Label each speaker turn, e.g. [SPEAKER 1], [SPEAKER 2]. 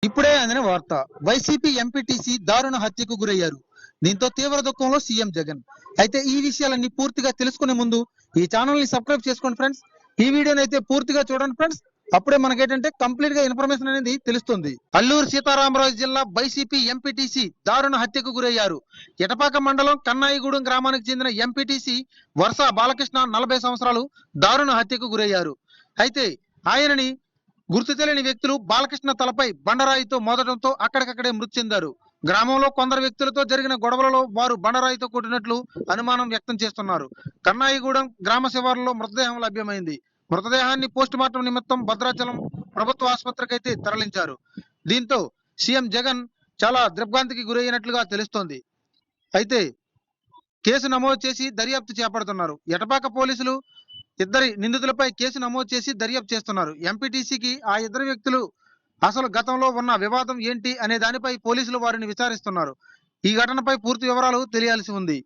[SPEAKER 1] ఇప్పుడే అందిన వార్త. వైసీపీ ఎంపీటీసీ దారుణ హత్యకు గురయ్యారు. దీంతో తీవ్ర దుఃఖంలో సీఎం జగన్. అయితే ఈ విషయాలన్నీ పూర్తిగా తెలుసుకునే ముందు ఈ ఛానల్ ని సబ్స్క్రైబ్ చేసుకోండి ఫ్రెండ్స్. ఈ వీడియోని అయితే పూర్తిగా చూడండి ఫ్రెండ్స్. అప్పుడే మనకేంటంటే కంప్లీట్ గా ఇన్ఫర్మేషన్ అనేది తెలుస్తుంది. అల్లూరు సీతారామరాజు జిల్లా వైసీపీ ఎంపీటీసీ దారుణ హత్యకు గురయ్యారు. ఎటపాక మండలం కన్నాయిగూడెం గ్రామానికి చెందిన ఎంపీటీసీ వర్ష బాలకృష్ణ 40 సంవత్సరాలు దారుణ హత్యకు గురయ్యారు. అయితే ఆయనని గుర్తు తెలియని వ్యక్తులు బాలకృష్ణ తలపై బండరాయితో మోదడంతో అక్కడికక్కడే మృతి చెందారు. గ్రామంలో కొందరు వ్యక్తులతో జరిగిన గొడవలలో వారు బండరాయితో కొట్టినట్లు అనుమానం వ్యక్తం చేస్తున్నారు. కన్నాయిగూడెం గ్రామ శివారులో మృతదేహం లభ్యమైంది. మృతదేహాన్ని పోస్టుమార్టం నిమిత్తం భద్రాచలం ప్రభుత్వ ఆసుపత్రికి అయితే తరలించారు. దీంతో సీఎం జగన్ చాలా దిగ్భ్రాంతికి గురైనట్లుగా తెలుస్తోంది. అయితే కేసు నమోదు చేసి దర్యాప్తు చేపడుతున్నారు. ఎటపాక పోలీసులు ఇద్దరి నిందితులపై కేసు నమోదు చేసి దర్యాప్తు చేస్తున్నారు. ఎంపీటీసీకి ఆ ఇద్దరు వ్యక్తులు అసలు గతంలో ఉన్న వివాదం ఏంటి అనే దానిపై పోలీసులు వారిని విచారిస్తున్నారు. ఈ ఘటనపై పూర్తి వివరాలు తెలియాల్సి ఉంది.